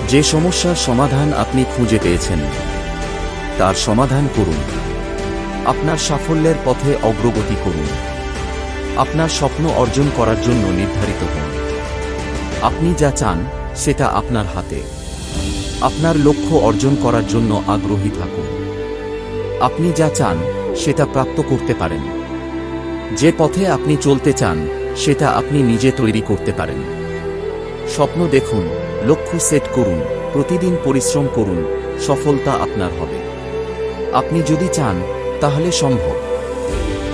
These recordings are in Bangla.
যে সমস্যার সমাধান আপনি খুঁজে পেয়েছেন তার সমাধান করুন। আপনার সাফল্যের পথে অগ্রগতি করুন। আপনার স্বপ্ন অর্জন করার জন্য নির্ধারিত হন। আপনি যা চান সেটা আপনার হাতে। আপনার লক্ষ্য অর্জন করার জন্য আগ্রহী থাকুন। আপনি যা চান সেটা প্রাপ্ত করতে পারেন। যে পথে আপনি চলতে চান সেটা আপনি নিজে তৈরি করতে পারেন। স্বপ্ন দেখুন, লক্ষ্য সেট করুন, প্রতিদিন পরিশ্রম করুন, সফলতা আপনার হবে। আপনি যদি চান তাহলে সম্ভব।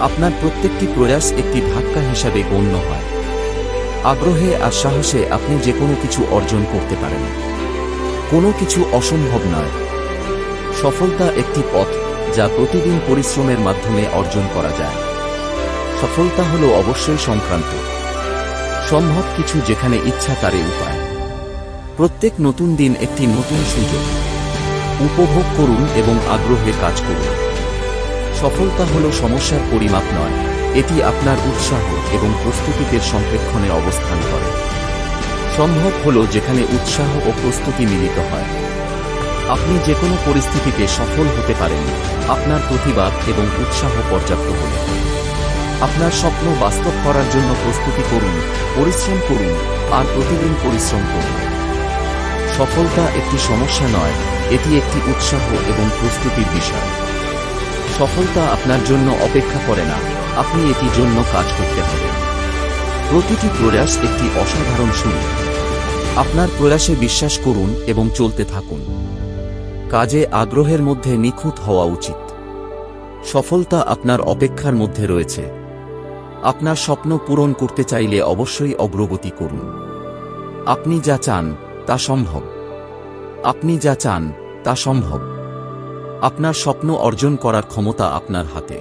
আপনার প্রত্যেকটি প্রয়াস একটি ধাক্কা হিসাবে গণ্য হয়। আগ্রহে আর সাহসে আপনি যে কোনো কিছু অর্জন করতে পারেন। কোনো কিছু অসম্ভব নয়। সফলতা একটি পথ যা প্রতিদিন পরিশ্রমের মাধ্যমে অর্জন করা যায়। সফলতা হলো অবশ্যই সংক্রান্ত সম্ভব কিছু, যেখানে ইচ্ছা তারে উপায়। প্রত্যেক নতুন দিন একটি নতুন সুযোগ। উপভোগ করুন এবং আগ্রহে কাজ করুন। সফলতা হলো সমস্যার পরিমাপ নয়, এটি আপনার উৎসাহ এবং প্রস্তুতির সম্প্রেক্ষণে অবস্থান করে। সম্ভব হলো যেখানে উৎসাহ ও প্রস্তুতি মিলিত হয়। আপনি যে কোনো পরিস্থিতিতে সফল হতে পারেন আপনার প্রতিভা এবং উৎসাহ পর্যাপ্ত হলে। আপনার স্বপ্ন বাস্তব করার জন্য প্রস্তুতি করুন, পরিশ্রম করুন আর প্রতিদিন পরিশ্রম করুন। সফলতা একটি সমস্যা নয়, এটি একটি উৎসাহ এবং প্রস্তুতির বিষয়। সফলতা আপনার জন্য অপেক্ষা করে না, আপনি এটির জন্য কাজ করতে হবে। প্রতিটি প্রয়াস একটি অসাধারণ শুরু। আপনার প্রয়াসে বিশ্বাস করুন এবং চলতে থাকুন। কাজে আগ্রহের মধ্যে নিখুঁত হওয়া উচিত। সফলতা আপনার অপেক্ষার মধ্যে রয়েছে। আপনার স্বপ্ন পূরণ করতে চাইলে অবশ্যই অগ্রগতি করুন। আপনি যা চান তা সম্ভব। আপনি যা চান তা সম্ভব। আপনার স্বপ্ন অর্জন করার ক্ষমতা আপনার হাতে।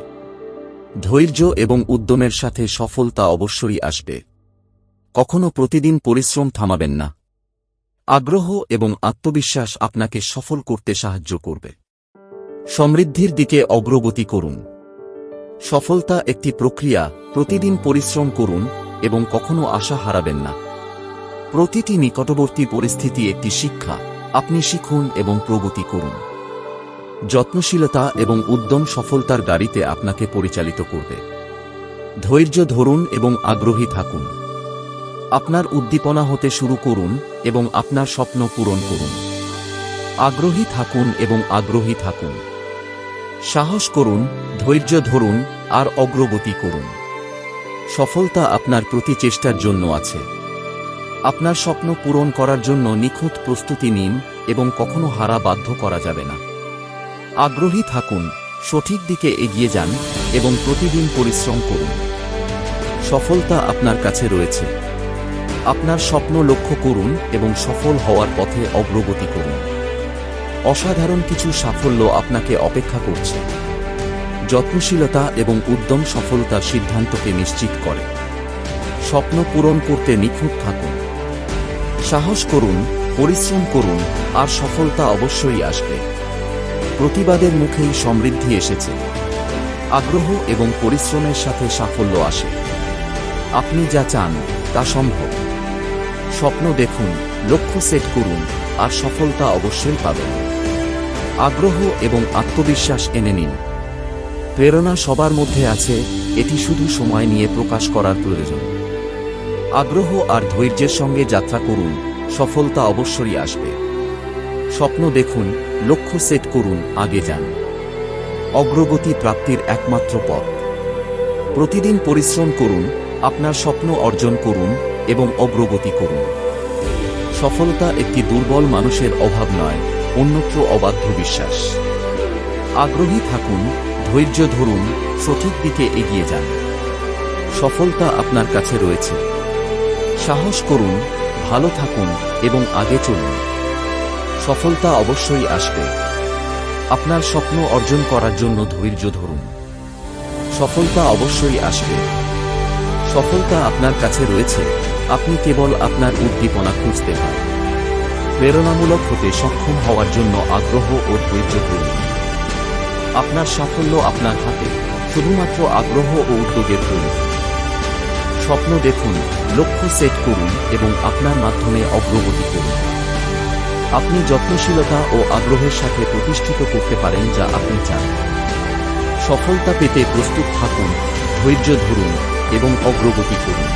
ধৈর্য এবং উদ্যমের সাথে সফলতা অবশ্যই আসবে। কখনো প্রতিদিন পরিশ্রম থামাবেন না। আগ্রহ এবং আত্মবিশ্বাস আপনাকে সফল করতে সাহায্য করবে। সমৃদ্ধির দিকে অগ্রগতি করুন। সফলতা একটি প্রক্রিয়া, প্রতিদিন পরিশ্রম করুন এবং কখনো আশা হারাবেন না। প্রতিটি নিকটবর্তী পরিস্থিতি একটি শিক্ষা, আপনি শিখুন এবং প্রগতি করুন। যত্নশীলতা এবং উদ্যম সফলতার গাড়িতে আপনাকে পরিচালিত করবে। ধৈর্য ধরুন এবং আগ্রহী থাকুন। আপনার উদ্দীপনা হতে শুরু করুন এবং আপনার স্বপ্ন পূরণ করুন। আগ্রহী থাকুন এবং আগ্রহী থাকুন। সাহস করুন, ধৈর্য ধরুন আর অগ্রগতি করুন। সফলতা আপনার প্রতি চেষ্টার জন্য আছে। আপনার স্বপ্ন পূরণ করার জন্য নিখুঁত প্রস্তুতি নিন এবং কখনো হারা বাধ্য করা যাবে না। আগ্রহী থাকুন, সঠিক দিকে এগিয়ে যান এবং প্রতিদিন পরিশ্রম করুন। সফলতা আপনার কাছে রয়েছে। আপনার স্বপ্ন লক্ষ্য করুন এবং সফল হওয়ার পথে অগ্রগতি করুন। অসাধারণ কিছু সাফল্য আপনাকে অপেক্ষা করছে। যত্নশীলতা এবং উদ্যম সফলতার সিদ্ধান্তকে নিশ্চিত করে। স্বপ্ন পূরণ করতে নিখুঁত থাকুন। সাহস করুন, পরিশ্রম করুন আর সফলতা অবশ্যই আসবে। প্রতিবাদের মুখেই সমৃদ্ধি এসেছে। আগ্রহ এবং পরিশ্রমের সাথে সাফল্য আসে। আপনি যা চান তা সম্ভব। স্বপ্ন দেখুন, লক্ষ্য সেট করুন আর সফলতা অবশ্যই পাবেন। আগ্রহ এবং আত্মবিশ্বাস এনে নিন। প্রেরণা সবার মধ্যে আছে, এটি শুধু সময় নিয়ে প্রকাশ করার প্রয়োজন। আগ্রহ আর ধৈর্যের সঙ্গে যাত্রা করুন, সফলতা অবশ্যই আসবে। স্বপ্ন দেখুন, লক্ষ্য সেট করুন, আগে যান। অগ্রগতি প্রাপ্তির একমাত্র পথ। প্রতিদিন পরিশ্রম করুন, আপনার স্বপ্ন অর্জন করুন এবং অগ্রগতি করুন। সফলতা একটি দুর্বল মানুষের অভাব নয়, অন্যত্র অবাধ্য বিশ্বাস। আগ্রহী থাকুন, ধৈর্য ধরুন, সঠিক দিকে এগিয়ে যান। সফলতা আপনার কাছে রয়েছে। সাহস করুন, ভালো থাকুন এবং আগে চলুন। সফলতা অবশ্যই আসবে। আপনার স্বপ্ন অর্জন করার জন্য ধৈর্য ধরুন। সফলতা অবশ্যই আসবে। সফলতা আপনার কাছে রয়েছে, আপনি কেবল আপনার উদ্দীপনা খুঁজতে পারেন। প্রেরণামূলক হতে সক্ষম হওয়ার জন্য আগ্রহ ও ধৈর্য ধরুন। আপনার সাফল্য আপনার হাতে, শুধুমাত্র আগ্রহ ও উদ্যোগের প্রয়োজন। স্বপ্ন দেখুন, লক্ষ্য সেট করুন এবং আপনার মাধ্যমে অগ্রগতি করুন। আপনি যত্নশীলতা ও আগ্রহের সাথে প্রতিষ্ঠিত করতে পারেন যা আপনি চান। সফলতা পেতে প্রস্তুত থাকুন, ধৈর্য ধরুন এবং অগ্রগতি করুন।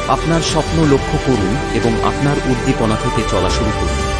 আপনার স্বপ্ন লক্ষ্য করুন এবং আপনার উদ্দীপনা থেকে চলা শুরু করুন।